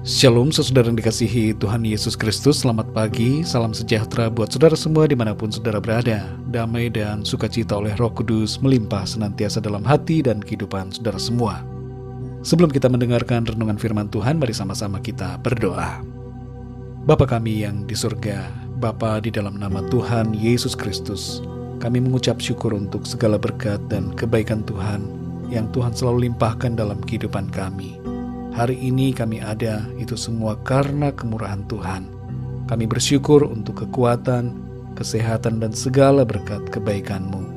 Shalom saudara yang dikasihi Tuhan Yesus Kristus. Selamat pagi, salam sejahtera buat saudara semua dimanapun saudara berada. Damai dan sukacita oleh Roh Kudus melimpah senantiasa dalam hati dan kehidupan saudara semua. Sebelum kita mendengarkan renungan firman Tuhan, mari sama-sama kita berdoa. Bapa kami yang di surga, Bapa, di dalam nama Tuhan Yesus Kristus, kami mengucap syukur untuk segala berkat dan kebaikan Tuhan yang Tuhan selalu limpahkan dalam kehidupan kami. Hari ini kami ada, itu semua karena kemurahan Tuhan. Kami bersyukur untuk kekuatan, kesehatan, dan segala berkat kebaikan-Mu.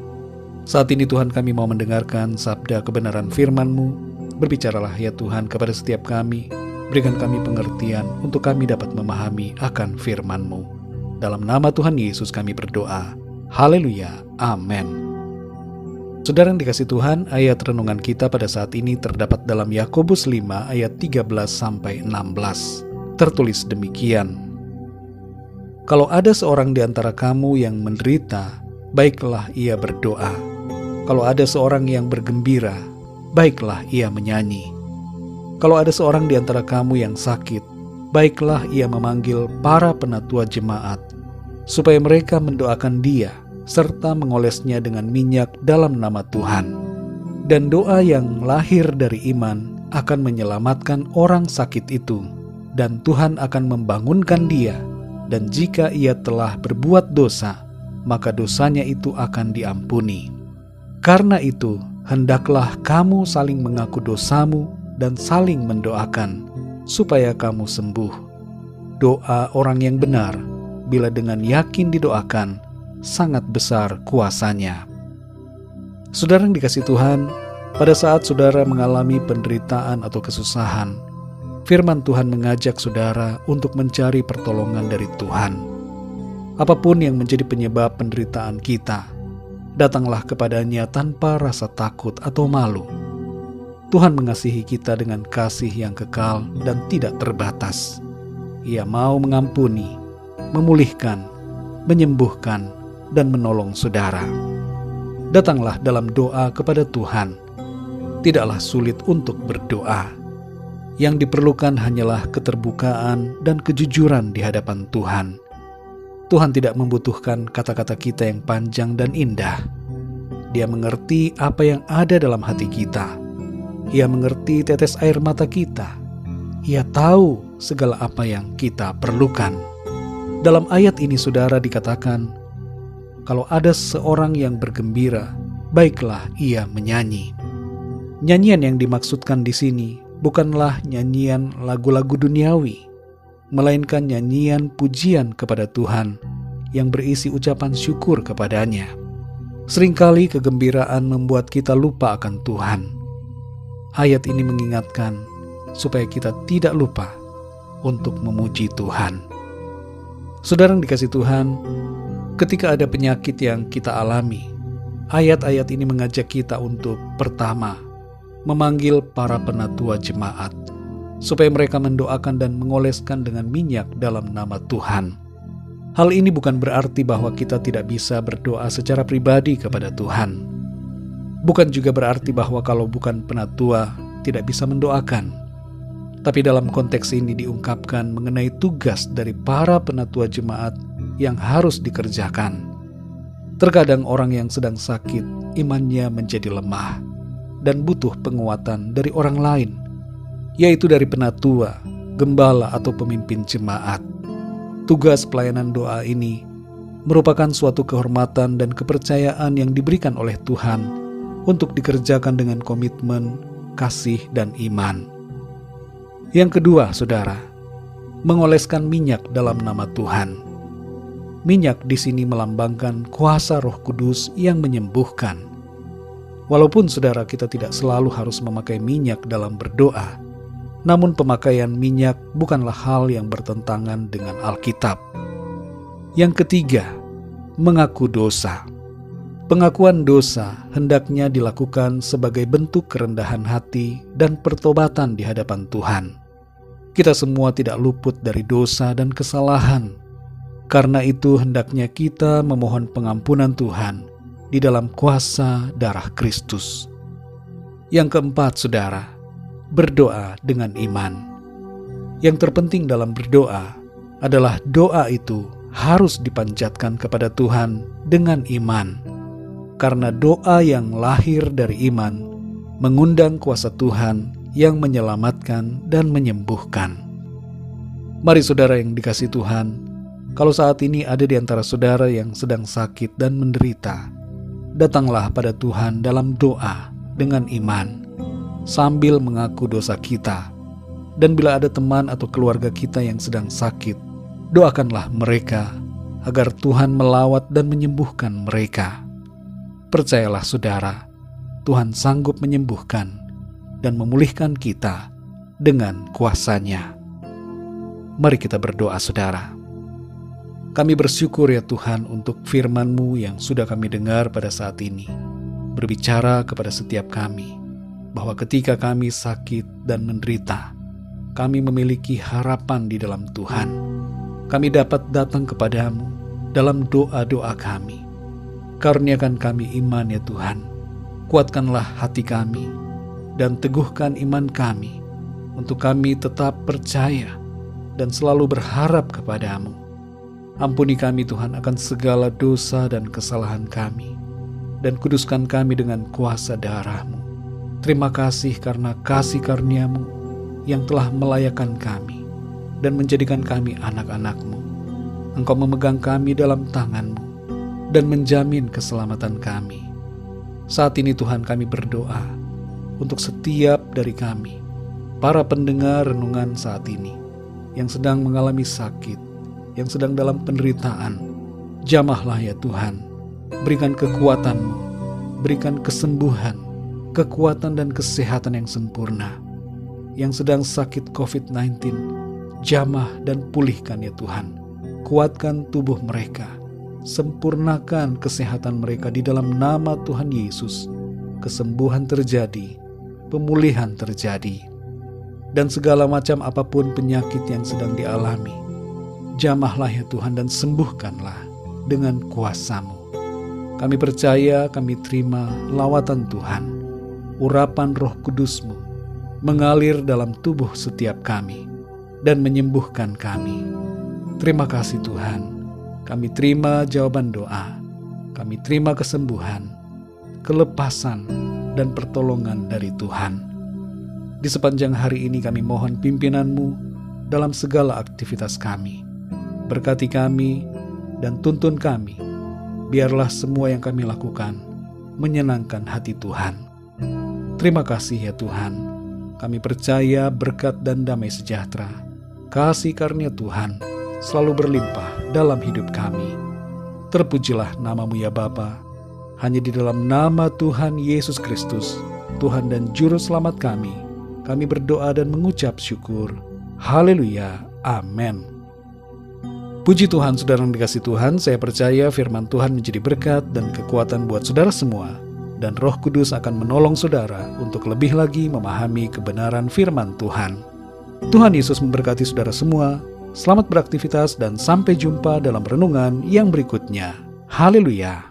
Saat ini Tuhan, kami mau mendengarkan sabda kebenaran firman-Mu. Berbicaralah ya Tuhan kepada setiap kami. Berikan kami pengertian untuk kami dapat memahami akan firman-Mu. Dalam nama Tuhan Yesus kami berdoa. Haleluya. Amin. Saudara yang dikasih Tuhan, ayat renungan kita pada saat ini terdapat dalam Yakobus 5 ayat 13-16. Tertulis demikian. Kalau ada seorang di antara kamu yang menderita, baiklah ia berdoa. Kalau ada seorang yang bergembira, baiklah ia menyanyi. Kalau ada seorang di antara kamu yang sakit, baiklah ia memanggil para penatua jemaat, supaya mereka mendoakan dia, serta mengolesnya dengan minyak dalam nama Tuhan. Dan doa yang lahir dari iman akan menyelamatkan orang sakit itu, dan Tuhan akan membangunkan dia, dan jika ia telah berbuat dosa, maka dosanya itu akan diampuni. Karena itu, hendaklah kamu saling mengaku dosamu dan saling mendoakan, supaya kamu sembuh. Doa orang yang benar, bila dengan yakin didoakan, sangat besar kuasanya. Saudara yang dikasih Tuhan, pada saat saudara mengalami penderitaan atau kesusahan, firman Tuhan mengajak saudara untuk mencari pertolongan dari Tuhan. Apapun yang menjadi penyebab penderitaan kita, datanglah kepadanya tanpa rasa takut atau malu. Tuhan mengasihi kita dengan kasih yang kekal dan tidak terbatas. Ia mau mengampuni, memulihkan, menyembuhkan, dan menolong saudara. Datanglah dalam doa kepada Tuhan. Tidaklah sulit untuk berdoa. Yang diperlukan hanyalah keterbukaan dan kejujuran di hadapan Tuhan. Tuhan tidak membutuhkan kata-kata kita yang panjang dan indah. Dia mengerti apa yang ada dalam hati kita. Ia mengerti tetes air mata kita. Ia tahu segala apa yang kita perlukan. Dalam ayat ini saudara dikatakan, kalau ada seorang yang bergembira, baiklah ia menyanyi. Nyanyian yang dimaksudkan di sini bukanlah nyanyian lagu-lagu duniawi, melainkan nyanyian pujian kepada Tuhan yang berisi ucapan syukur kepadanya. Seringkali kegembiraan membuat kita lupa akan Tuhan. Ayat ini mengingatkan supaya kita tidak lupa untuk memuji Tuhan. Saudara yang dikasih Tuhan, ketika ada penyakit yang kita alami, ayat-ayat ini mengajak kita untuk pertama, memanggil para penatua jemaat, supaya mereka mendoakan dan mengoleskan dengan minyak dalam nama Tuhan. Hal ini bukan berarti bahwa kita tidak bisa berdoa secara pribadi kepada Tuhan. Bukan juga berarti bahwa kalau bukan penatua, tidak bisa mendoakan. Tapi dalam konteks ini diungkapkan mengenai tugas dari para penatua jemaat yang harus dikerjakan. Terkadang orang yang sedang sakit, imannya menjadi lemah dan butuh penguatan dari orang lain, yaitu dari penatua, gembala, atau pemimpin jemaat. Tugas pelayanan doa ini merupakan suatu kehormatan dan kepercayaan yang diberikan oleh Tuhan untuk dikerjakan dengan komitmen, kasih, dan iman. Yang kedua, saudara, mengoleskan minyak dalam nama Tuhan. Minyak di sini melambangkan kuasa Roh Kudus yang menyembuhkan. Walaupun saudara kita tidak selalu harus memakai minyak dalam berdoa, namun pemakaian minyak bukanlah hal yang bertentangan dengan Alkitab. Yang ketiga, mengaku dosa. Pengakuan dosa hendaknya dilakukan sebagai bentuk kerendahan hati dan pertobatan di hadapan Tuhan. Kita semua tidak luput dari dosa dan kesalahan. Karena itu hendaknya kita memohon pengampunan Tuhan di dalam kuasa darah Kristus. Yang keempat, saudara, berdoa dengan iman. Yang terpenting dalam berdoa adalah doa itu harus dipanjatkan kepada Tuhan dengan iman. Karena doa yang lahir dari iman mengundang kuasa Tuhan yang menyelamatkan dan menyembuhkan. Mari saudara yang dikasihi Tuhan, kalau saat ini ada di antara saudara yang sedang sakit dan menderita, datanglah pada Tuhan dalam doa dengan iman, sambil mengaku dosa kita. Dan bila ada teman atau keluarga kita yang sedang sakit, doakanlah mereka agar Tuhan melawat dan menyembuhkan mereka. Percayalah saudara, Tuhan sanggup menyembuhkan dan memulihkan kita dengan kuasa-Nya. Mari kita berdoa saudara. Kami bersyukur ya Tuhan untuk firman-Mu yang sudah kami dengar pada saat ini. Berbicara kepada setiap kami, bahwa ketika kami sakit dan menderita, kami memiliki harapan di dalam Tuhan. Kami dapat datang kepadamu dalam doa-doa kami. Karuniakan kami iman ya Tuhan. Kuatkanlah hati kami dan teguhkan iman kami untuk kami tetap percaya dan selalu berharap kepadamu. Ampuni kami Tuhan akan segala dosa dan kesalahan kami, dan kuduskan kami dengan kuasa darah-Mu. Terima kasih karena kasih karunia-Mu yang telah melayakkan kami dan menjadikan kami anak-anak-Mu. Engkau memegang kami dalam tangan-Mu dan menjamin keselamatan kami. Saat ini Tuhan kami berdoa untuk setiap dari kami, para pendengar renungan saat ini, yang sedang mengalami sakit, yang sedang dalam penderitaan. Jamahlah ya Tuhan, berikan kekuatan-Mu, berikan kesembuhan, kekuatan dan kesehatan yang sempurna. Yang sedang sakit COVID-19, jamah dan pulihkan ya Tuhan. Kuatkan tubuh mereka, sempurnakan kesehatan mereka di dalam nama Tuhan Yesus. Kesembuhan terjadi, pemulihan terjadi, dan segala macam apapun penyakit yang sedang dialami, jamahlah ya Tuhan dan sembuhkanlah dengan kuasa-Mu. Kami percaya, kami terima lawatan Tuhan, urapan Roh Kudus-Mu mengalir dalam tubuh setiap kami dan menyembuhkan kami. Terima kasih Tuhan. Kami terima jawaban doa, kami terima kesembuhan, kelepasan, dan pertolongan dari Tuhan. Di sepanjang hari ini kami mohon pimpinan-Mu dalam segala aktivitas kami. Berkati kami dan tuntun kami, biarlah semua yang kami lakukan menyenangkan hati Tuhan. Terima kasih ya Tuhan, kami percaya berkat dan damai sejahtera, kasih karunia Tuhan selalu berlimpah dalam hidup kami. Terpujilah nama-Mu ya Bapa. Hanya di dalam nama Tuhan Yesus Kristus, Tuhan dan Juru Selamat kami berdoa dan mengucap syukur. Haleluya. Amin. Puji Tuhan, saudara yang dikasihi Tuhan, saya percaya firman Tuhan menjadi berkat dan kekuatan buat saudara semua, dan Roh Kudus akan menolong saudara untuk lebih lagi memahami kebenaran firman Tuhan. Tuhan Yesus memberkati saudara semua. Selamat beraktivitas dan sampai jumpa dalam renungan yang berikutnya. Haleluya.